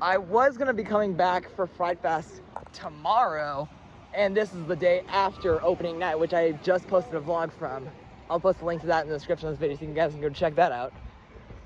I was gonna be coming back for Fright Fest tomorrow, and this is the day after opening night, which I just posted a vlog from. I'll post a link to that in the description of this video so you guys can go check that out.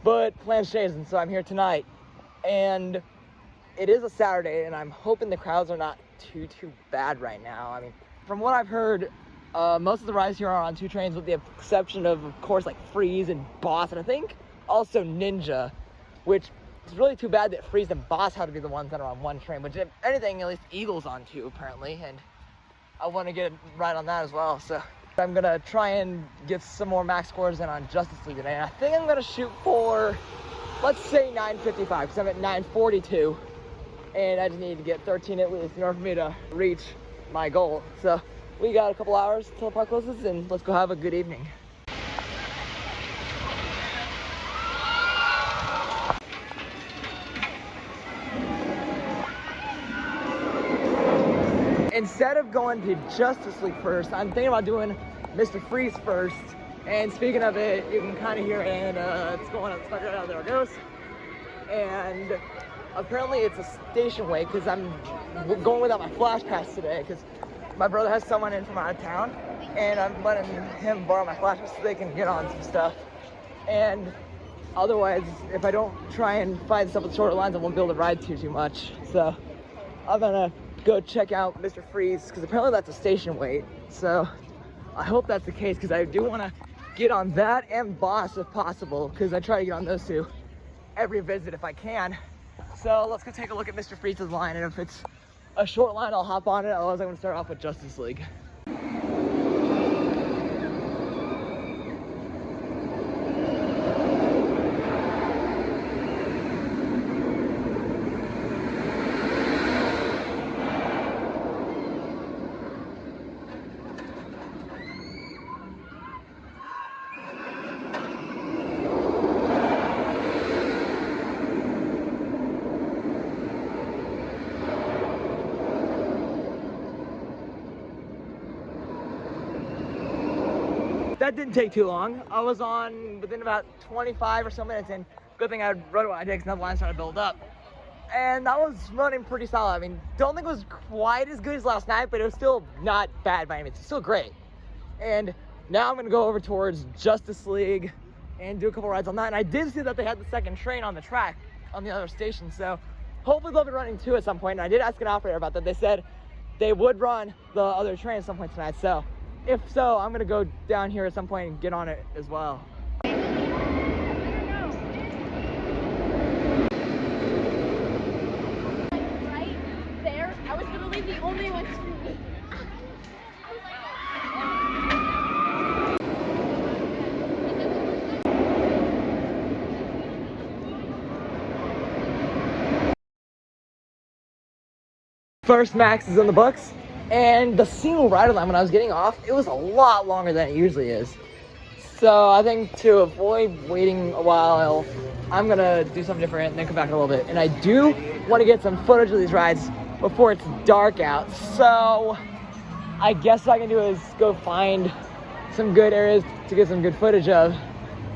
But plans changed, and so I'm here tonight, and it is a Saturday, and I'm hoping the crowds are not too bad right now. I mean, from what I've heard, most of the rides here are on 2 trains, with the exception of course, like Freeze and Boss, and I think also Ninja, which is really too bad that Freeze and Boss have to be the ones that are on 1 train, which if anything, at least Eagle's on 2 apparently, and I want to get a ride on that as well. So I'm gonna try and get some more max scores in on Justice League today, and I think I'm gonna shoot for, let's say 9:55, because I'm at 9:42, and I just need to get 13 at least in order for me to reach my goal. So we got a couple hours till the park closes, and let's go have a good evening. Instead of going to Justice League first, I'm thinking about doing Mr. Freeze first. And speaking of it, you can kind of hear it, and it's going up, right out, there it goes. And apparently it's a station wait, because I'm going without my flash pass today, because my brother has someone in from out of town, and I'm letting him borrow my flash pass so they can get on some stuff. And otherwise, if I don't try and find stuff with shorter lines, I won't be able to ride too much. So I'm gonna go check out Mr. Freeze, because apparently that's a station wait. So I hope that's the case, because I do want to get on that and Boss if possible, because I try to get on those 2 every visit if I can. So let's go take a look at Mr. Freeze's line, and if it's a short line, I'll hop on it. Otherwise, I'm going to start off with Justice League. That didn't take too long. I was on within about 25 or so minutes, and good thing I rode it when I did, because now the line started to build up. And that was running pretty solid. I mean, don't think it was quite as good as last night, but it was still not bad by any means. It's still great. And now I'm gonna go over towards Justice League and do a couple rides on that. And I did see that they had the 2nd train on the track on the other station, so hopefully they'll be running 2 at some point. And I did ask an operator about that. They said they would run the other train at some point tonight. So if so, I'm gonna go down here at some point and get on it as well. Right there, I was gonna leave the only one to me. First max is in the books. And the single rider line when I was getting off, it was a lot longer than it usually is. So I think to avoid waiting a while, I'm gonna do something different and then come back in a little bit. And I do want to get some footage of these rides before it's dark out. So I guess what I can do is go find some good areas to get some good footage of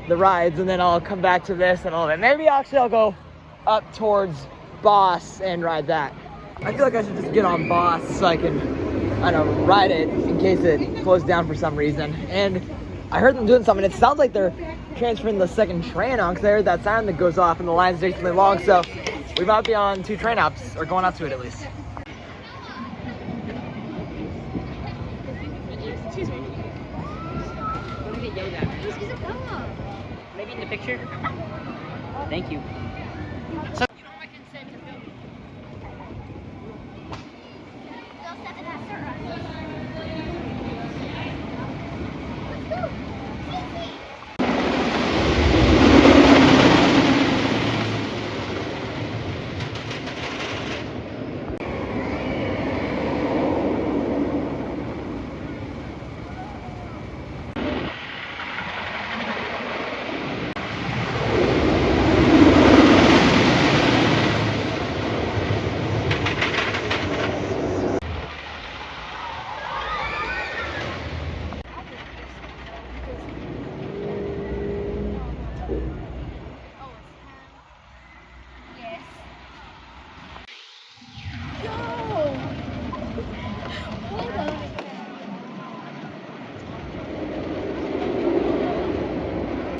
the rides, and then I'll come back to this in a little bit. Maybe actually I'll go up towards Boss and ride that. I feel like I should just get on Boss so I can, I don't know, ride it in case it closed down for some reason. And I heard them doing something. It sounds like they're transferring the 2nd train on, because I heard that siren that goes off and the line's ridiculously long. So we might be on 2 train hops, or going up to it at least. Excuse me. Let me get yelled at. Maybe in the picture? Thank you. So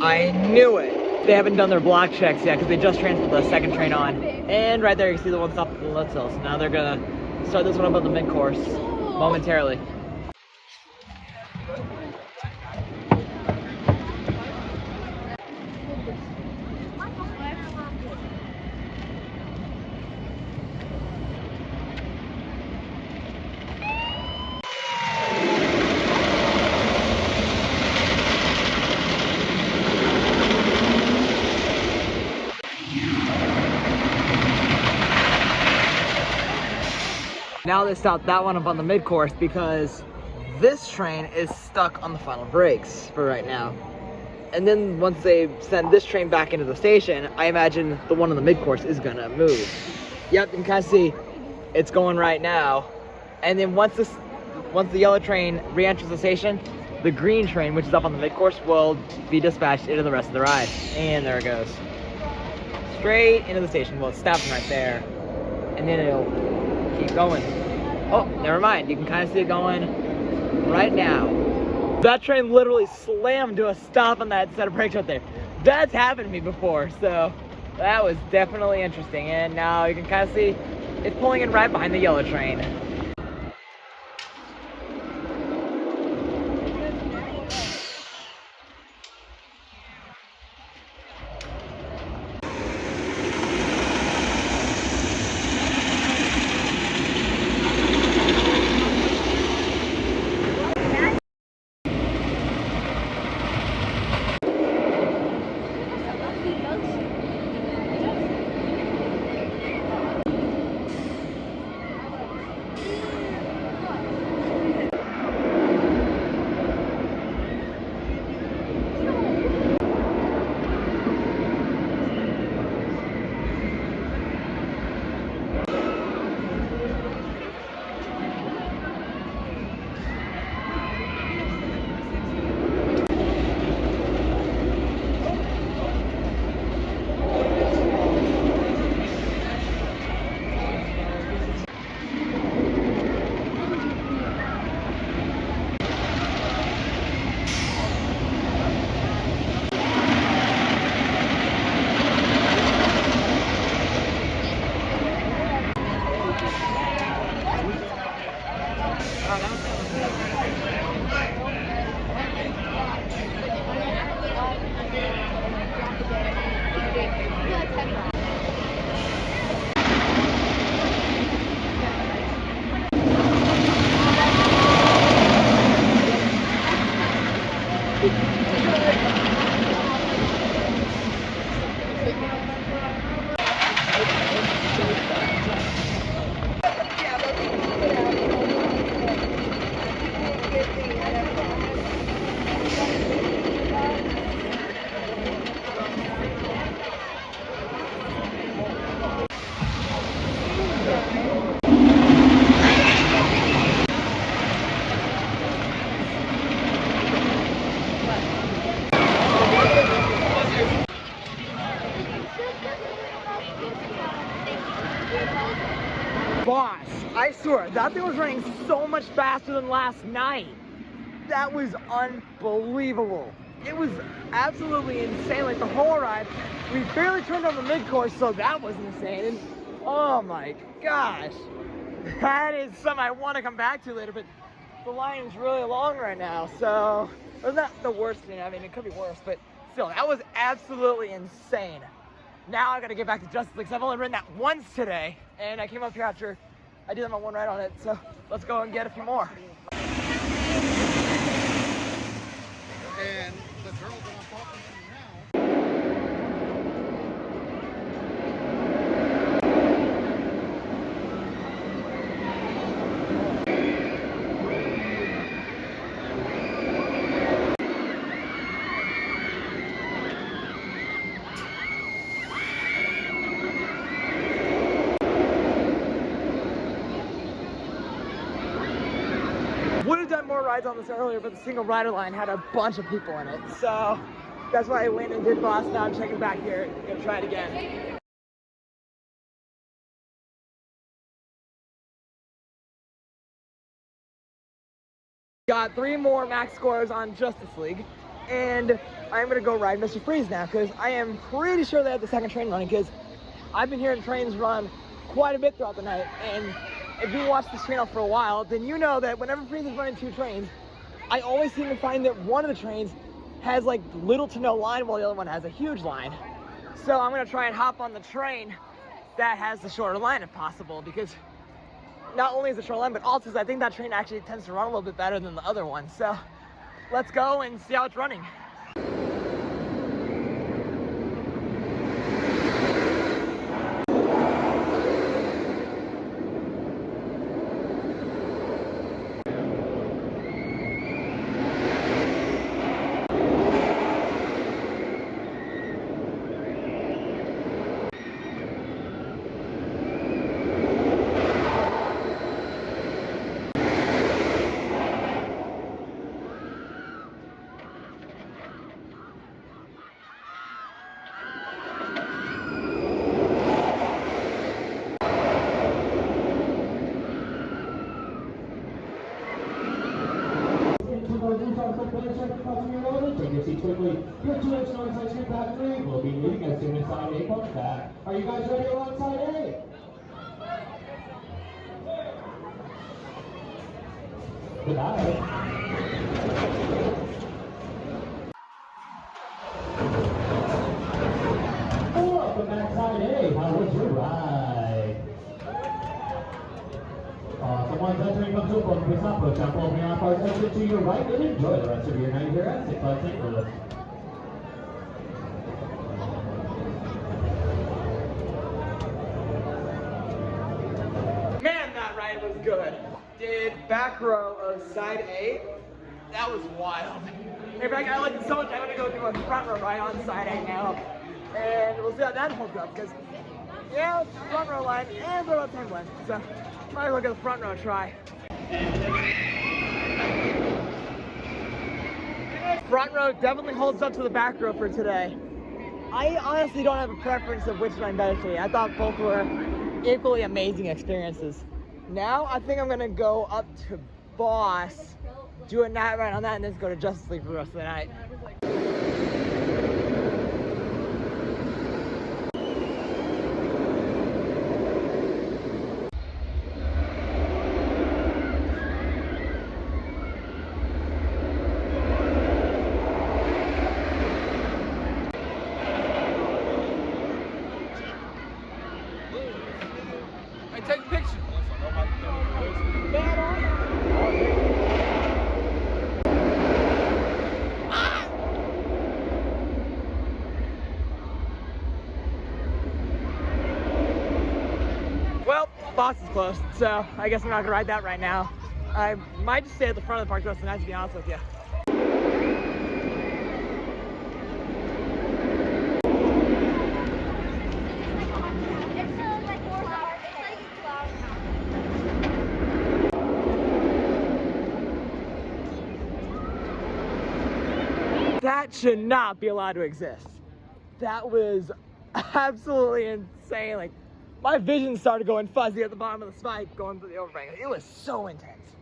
I knew it. They haven't done their block checks yet because they just transferred the second train on. And right there you can see the one stop at the Litzel. So now they're gonna start this one up on the mid-course momentarily. Now they stopped that one up on the mid-course because this train is stuck on the final brakes for right now. And then once they send this train back into the station, I imagine the one on the mid-course is gonna move. Yep, you can kind of see it's going right now. And then once the yellow train re-enters the station, the green train, which is up on the mid-course, will be dispatched into the rest of the ride. And there it goes. Straight into the station. Well, it's stopping right there. And then it'll keep going. Oh, never mind. You can kind of see it going right now. That train literally slammed to a stop on that set of brakes right there. That's happened to me before, so that was definitely interesting. And now you can kind of see it's pulling in right behind the yellow train. Boss, I swear, that thing was running so much faster than last night. That was unbelievable. It was absolutely insane. Like the whole ride, we barely turned on the mid-course, so that was insane. And oh my gosh, that is something I want to come back to later, but the line is really long right now, so it's not the worst thing. I mean, it could be worse, but still, that was absolutely insane. Now I gotta get back to Justice League. I've only ridden that once today, and I came up here after I did my one ride on it, so let's go and get a few more. And the girl that I'm talking to now. Would have done more rides on this earlier, but the single rider line had a bunch of people in it, so that's why I went and did Boss. Now I'm checking back here. Gonna try it again. Got 3 more max scores on Justice League, and I'm gonna go ride Mr. Freeze now, because I am pretty sure they have the second train running, because I've been hearing trains run quite a bit throughout the night, and if you watch this channel for a while, then you know that whenever Freeze is running 2 trains, I always seem to find that one of the trains has like little to no line while the other one has a huge line. So I'm gonna try and hop on the train that has the shorter line if possible, because not only is it short line, but also I think that train actually tends to run a little bit better than the other one. So let's go and see how it's running. Take your seats quickly. Your 2 inch alongside screen passenger will be leaving as soon as side A comes back. Are you guys ready alongside A? Goodbye. Welcome back, side A. How was your ride? Someone's entering from Super. Please not push up. Opening our cars exit to your right and enjoy the rest of your night here at Six Flags St. Louis. Man, that ride was good. Did back row of side A. That was wild. In fact, I like it so much, I'm gonna go do a front row ride on side A now. And we'll see how that holds up, because yeah, it's front row line and they're about the same length. So might look at the front row try. Front row definitely holds up to the back row for today. I honestly don't have a preference of which line better for me. I thought both were equally amazing experiences. Now I think I'm gonna go up to Boss, do a night ride on that, and then go to Justice League for the rest of the night. Take a picture. Well, Boss is closed, so I guess I'm not gonna ride that right now. I might just stay at the front of the park the rest of the night, to be honest with you. That should not be allowed to exist. That was absolutely insane. Like, my vision started going fuzzy at the bottom of the spike going through the overbank. It was so intense.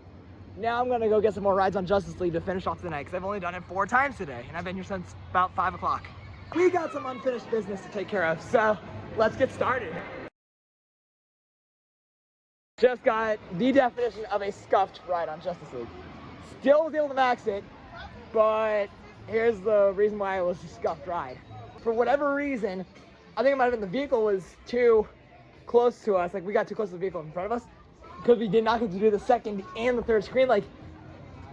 Now I'm gonna go get some more rides on Justice League to finish off the night, because I've only done it 4 times today, and I've been here since about 5 o'clock. We got some unfinished business to take care of, so let's get started. Just got the definition of a scuffed ride on Justice League. Still was able to max it, but here's the reason why it was a scuffed ride. For whatever reason, I think it might have been the vehicle was too close to us. Like, we got too close to the vehicle in front of us, because we did not get to do the second and the third screen. Like,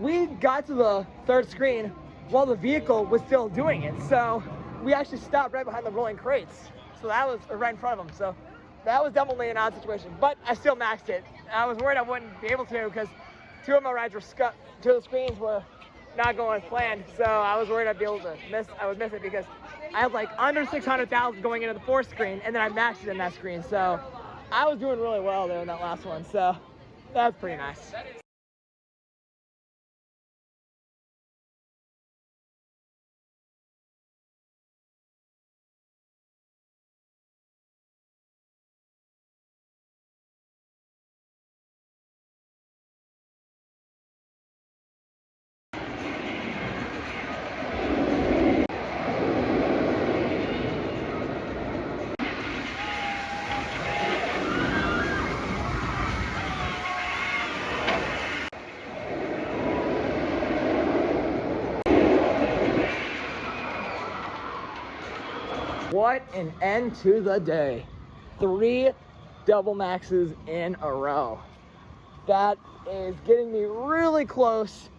we got to the third screen while the vehicle was still doing it. So we actually stopped right behind the rolling crates. So that was right in front of them. So that was definitely an odd situation, but I still maxed it. I was worried I wouldn't be able to, because 2 of my rides were scuffed. 2 of the screens were not going as planned. So I was worried I'd be able to I would miss it, because I had like under 600,000 going into the 4th screen, and then I maxed it in that screen. So I was doing really well there in that last one. So that's pretty nice. What an end to the day. 3 double maxes in a row. That is getting me really close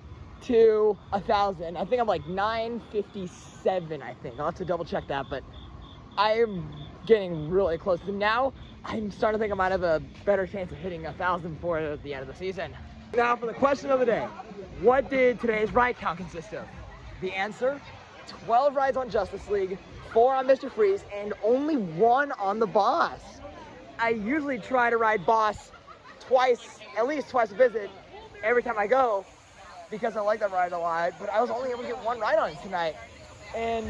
to 1,000. I think I'm like 957, I think. I'll have to double check that, but I am getting really close. And now I'm starting to think I might have a better chance of hitting 1,000 for the end of the season. Now for the question of the day. What did today's ride count consist of? The answer, 12 rides on Justice League, 4 on Mr. Freeze, and only 1 on the Boss. I usually try to ride Boss twice, at least twice a visit, every time I go, because I like that ride a lot, but I was only able to get 1 ride on it tonight. And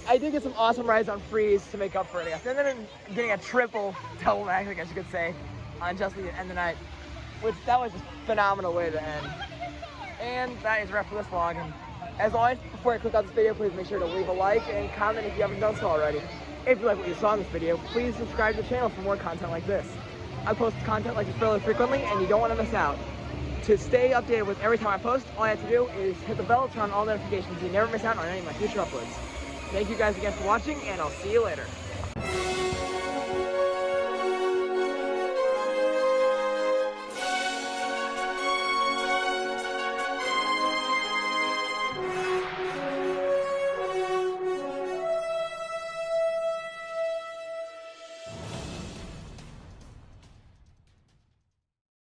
I did get some awesome rides on Freeze to make up for it, I guess. And then I'm getting a triple double max, I guess you could say, on Justice League at the end of the night, which that was just a phenomenal way to end. And that is a wrap for this vlog. And as always, before I click on this video, please make sure to leave a like and comment if you haven't done so already. If you like what you saw in this video, please subscribe to the channel for more content like this. I post content like this fairly frequently, and you don't want to miss out. To stay updated with every time I post, all you have to do is hit the bell, turn on all notifications so you never miss out on any of my future uploads. Thank you guys again for watching, and I'll see you later.